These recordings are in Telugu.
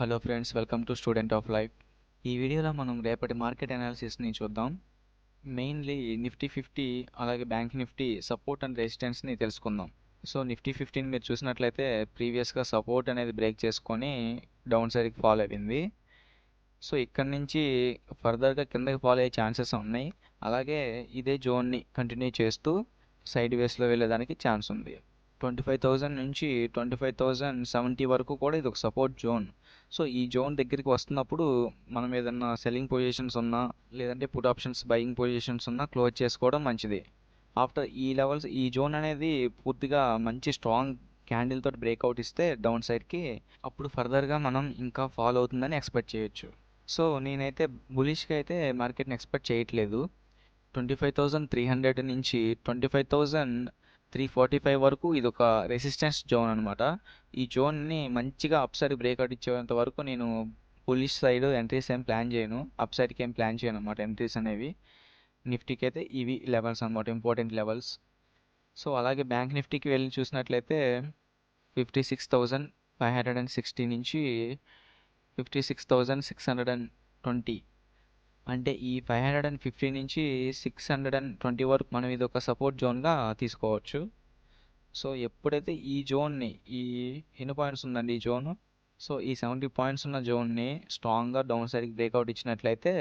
Hello friends, welcome to student of life. ఈ వీడియోలో మనం రేపటి మార్కెట్ అనాలిసిస్ని చూద్దాం. మెయిన్లీ నిఫ్టీ 50 అలాగే బ్యాంక్ నిఫ్టీ సపోర్ట్ అండ్ రెసిస్టెన్స్ని తెలుసుకుందాం. సో నిఫ్టీ 15 మీరు చూసినట్లయితే ప్రీవియస్గా సపోర్ట్ అనేది బ్రేక్ చేసుకొని డౌన్ సైడ్కి ఫాలో అయింది. సో ఇక్కడ నుంచి ఫర్దర్గా కిందకి ఫాలో అయ్యే ఛాన్సెస్ ఉన్నాయి. అలాగే ఇదే జోన్ని కంటిన్యూ చేస్తూ సైడ్ వేస్లో వెళ్ళేదానికి ఛాన్స్ ఉంది. 25,000 నుంచి 25,070 వరకు కూడా ఇది ఒక సపోర్ట్ జోన్. సో ఈ జోన్ దగ్గరికి వస్తున్నప్పుడు మనం ఏదన్నా సెల్లింగ్ పొజిషన్స్ ఉన్నా లేదంటే పుట్ ఆప్షన్స్ బయింగ్ పొజిషన్స్ ఉన్నా క్లోజ్ చేసుకోవడం మంచిది. ఆఫ్టర్ ఈ లెవెల్స్ ఈ జోన్ అనేది పూర్తిగా మంచి స్ట్రాంగ్ క్యాండిల్ తోటి బ్రేక్అవుట్ ఇస్తే డౌన్ సైడ్కి అప్పుడు ఫర్దర్గా మనం ఇంకా ఫాలో అవుతుందని ఎక్స్పెక్ట్ చేయొచ్చు. సో నేనైతే బులిష్గా అయితే మార్కెట్ని ఎక్స్పెక్ట్ చేయట్లేదు. 25,300 నుంచి 25,345 వరకు ఇది ఒక రెసిస్టెన్స్ జోన్ అనమాట. ఈ జోన్ని మంచిగా అప్ సైడ్ బ్రేక్అవుట్ ఇచ్చేంత వరకు నేను బులిష్ సైడ్ ఎంట్రీస్ ఏం ప్లాన్ చేయను, అప్ సైడ్కి ఏం ప్లాన్ చేయను అనమాట. ఎంట్రీస్ అనేవి నిఫ్టీకి అయితే ఇవి లెవెల్స్ అనమాట, ఇంపార్టెంట్ లెవెల్స్. సో అలాగే బ్యాంక్ నిఫ్టీకి వెళ్ళి చూసినట్లయితే 56,560 నుంచి 56,620, అంటే ఈ 550 నుంచి 620 వరకు మనం ఇది ఒక సపోర్ట్ జోన్గా తీసుకోవచ్చు. సో ఎప్పుడైతే ఈ జోన్ని ఎన్ని పాయింట్స్ ఉందండి ఈ జోన్, సో ఈ 70 పాయింట్స్ ఉన్న జోన్ని స్ట్రాంగ్గా డౌన్ సైడ్కి బ్రేక్అవుట్ ఇచ్చినట్లయితే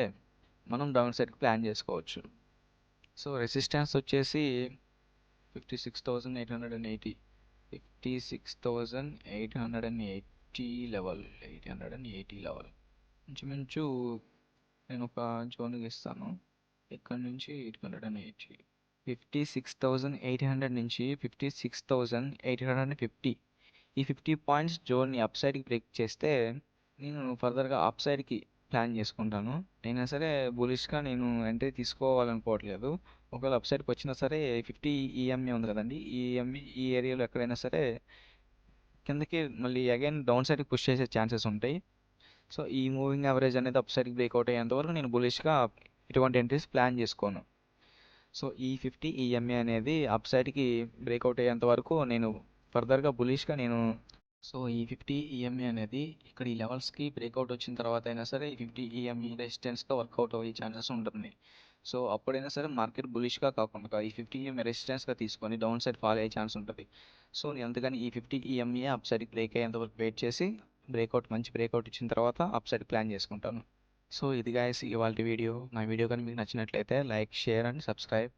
మనం డౌన్ సైడ్కి ప్లాన్ చేసుకోవచ్చు. సో రెసిస్టెన్స్ వచ్చేసి 56,880, 56,880 లెవెల్, 880 లెవెల్ ఇంచుమించు నేను ఒక జోన్ ఇస్తాను. ఇక్కడ నుంచి 880, 56,800 నుంచి 56,850, ఈ 50 పాయింట్స్ జోన్ని అప్ సైడ్కి బ్రేక్ చేస్తే నేను ఫర్దర్గా అప్ సైడ్కి ప్లాన్ చేసుకుంటాను. అయినా సరే బులిష్గా నేను ఎంట్రీ తీసుకోవాలనుకోవట్లేదు. ఒకవేళ అప్ సైడ్కి వచ్చినా సరే 50 ఈఎంఏ ఉంది కదండి, ఈ ఈఎంఏ ఈ ఏరియాలో ఎక్కడైనా సరే కిందకి మళ్ళీ అగైన్ డౌన్ సైడ్కి పుష్ చేసే ఛాన్సెస్ ఉంటాయి. సో ఈ మూవింగ్ యావరేజ్ అనేది అప్ సైడ్కి బ్రేక్అవుట్ అయ్యేంత వరకు నేను బులిష్గా ఎటువంటి ఎంట్రీస్ ప్లాన్ చేసుకోను. సో ఈ 50 ఈఎంఏ అనేది అప్ సైడ్కి బ్రేక్అవుట్ అయ్యేంత వరకు నేను ఫర్దర్గా బులిష్గా సో ఈ 50 ఈఎంఏ అనేది ఇక్కడ ఈ లెవెల్స్కి బ్రేక్అవుట్ వచ్చిన తర్వాత అయినా సరే ఈ 50 ఈఎంఏ రెసిస్టెన్స్గా వర్కౌట్ అయ్యే ఛాన్సెస్ ఉంటుంది. సో అప్పుడైనా సరే మార్కెట్ బులిష్గా కాకుండా ఈ 50 ఈఎంఏ రెసిస్టెన్స్గా తీసుకొని డౌన్ సైడ్ ఫాలో అయ్యే ఛాన్స్ ఉంటుంది. సో నేను అందుకని ఈ 50 ఈఎంఏ అప్ సైడ్కి బ్రేక్ అయ్యేంత వరకు వెయిట్ చేసి మంచి బ్రేక్అవుట్ ఇచ్చిన తర్వాత అప్ సైడ్ ప్లాన్ చేసుకుంటాను. సో ఇది గాయస్ ఇవాళ వీడియో. నా వీడియో కానీ మీకు నచ్చినట్లయితే లైక్, షేర్ అండ్ సబ్స్క్రైబ్.